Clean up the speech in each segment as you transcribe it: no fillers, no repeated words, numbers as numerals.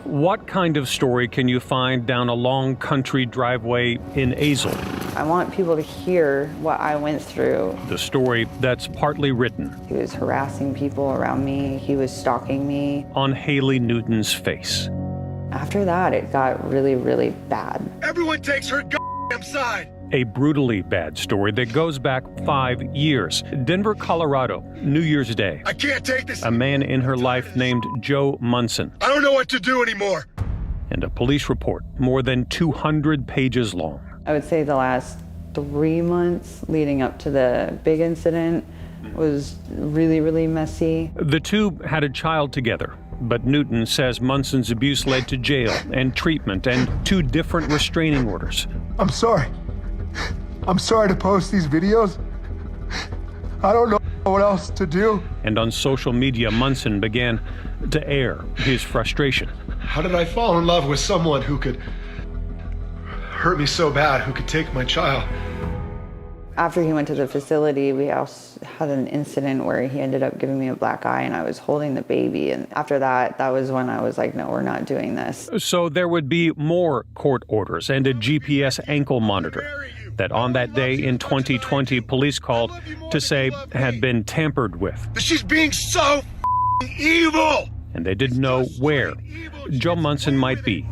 What kind of story can you find down a long country driveway in Azle? I want people to hear what I went through. The story that's partly written. He was harassing people around me. He was stalking me. On Haley Newton's face. After that, it got really, really bad. Everyone takes her goddamn side. A brutally bad story that goes back 5 years. Denver, Colorado, New Year's Day. I can't take this. A man in her life named Joe Munson. I don't know what to do anymore. And a police report more than 200 pages long. I would say the last 3 months leading up to the big incident was really, really messy. The two had a child together, but Newton says Munson's abuse led to jail and treatment and 2 different restraining orders. I'm sorry. I'm sorry to post these videos. I don't know what else to do. And on social media, Munson began to air his frustration. How did I fall in love with someone who could hurt me so bad, who could take my child? After he went to the facility, we also had an incident where he ended up giving me a black eye and I was holding the baby. And after that, that was when I was like, no, we're not doing this. So there would be more court orders and a GPS ankle monitor that on that day in 2020, police called to say had been tampered with. She's being so evil! And they didn't know where Joe Munson might be.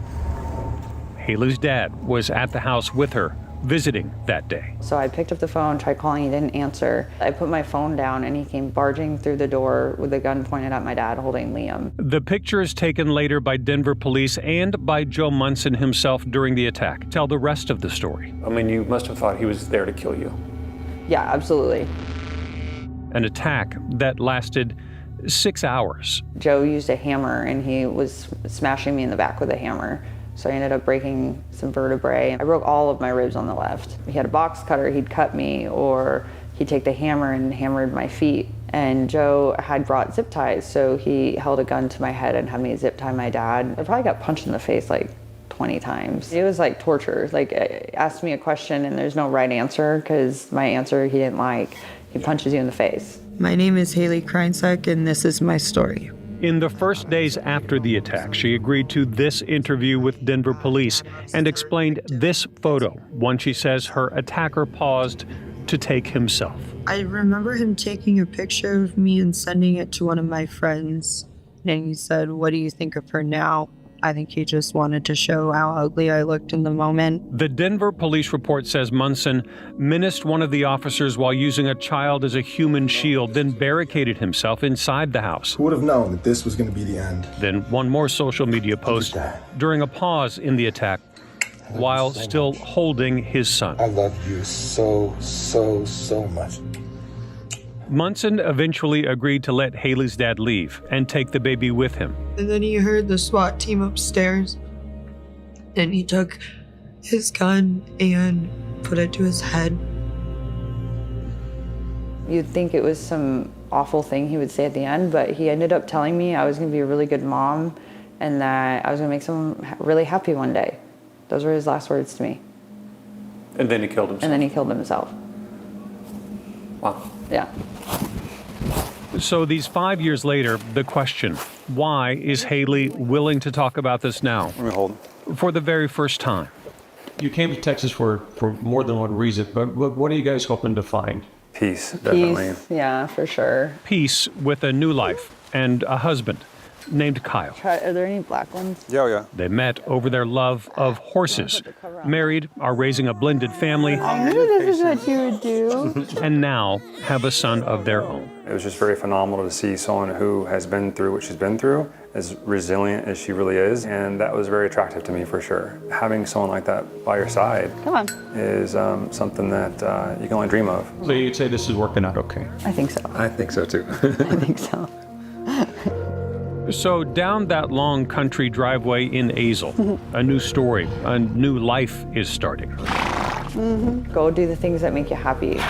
Haley's dad was at the house with her, visiting that day. So I picked up the phone, tried calling, he didn't answer. I put my phone down and he came barging through the door with a gun pointed at my dad holding Liam. The pictures taken later by Denver police and by Joe Munson himself during the attack tell the rest of the story. I mean, you must have thought he was there to kill you. Yeah, absolutely. An attack that lasted 6 hours. Joe used a hammer and he was smashing me in the back with a hammer. So I ended up breaking some vertebrae. I broke all of my ribs on the left. He had a box cutter, he'd cut me, or he'd take the hammer and hammered my feet. And Joe had brought zip ties, so he held a gun to my head and had me zip tie my dad. I probably got punched in the face like 20 times. It was like torture. Like, asked me a question and there's no right answer because my answer he didn't like. He punches you in the face. My name is Haley Kreinsack and this is my story. In the first days after the attack, she agreed to this interview with Denver police and explained this photo, one she says her attacker paused to take himself. I remember him taking a picture of me and sending it to one of my friends. And he said, "What do you think of her now?" I think he just wanted to show how ugly I looked in the moment. The Denver police report says Munson menaced one of the officers while using a child as a human shield, then barricaded himself inside the house. Who would have known that this was going to be the end? Then one more social media post during a pause in the attack while still holding his son. I love you so, so, so much. Munson eventually agreed to let Haley's dad leave and take the baby with him. And then he heard the SWAT team upstairs. And he took his gun and put it to his head. You'd think it was some awful thing he would say at the end, but he ended up telling me I was going to be a really good mom and that I was going to make someone really happy one day. Those were his last words to me. And then he killed himself. And then he killed himself. Wow. Yeah. So these 5 years later, the question, why is Haley willing to talk about this now? Let me hold. For the very first time. You came to Texas for more than one reason, but what are you guys hoping to find? Peace, definitely. Peace, yeah, for sure. Peace with a new life and a husband named Kyle. Are there any black ones? Yeah. They met over their love of horses, married, are raising a blended family, I knew this is what you would do. and now have a son of their own. It was just very phenomenal to see someone who has been through what she's been through, as resilient as she really is, and that was very attractive to me for sure. Having someone like that by your side is something that you can only dream of. So you'd say this is working out okay? I think so. I think so too. I think so. So down that long country driveway in Azle, a new story, a new life is starting. Go do the things that make you happy.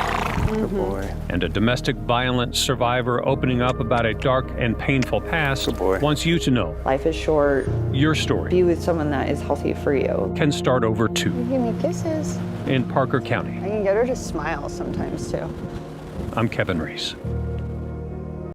Good boy. And a domestic violence survivor opening up about a dark and painful past Good boy. wants you to know Life is short. your story Be with someone that is healthy for you. can start over too Give me kisses. in Parker County. I can get her to smile sometimes too. I'm Kevin Reese.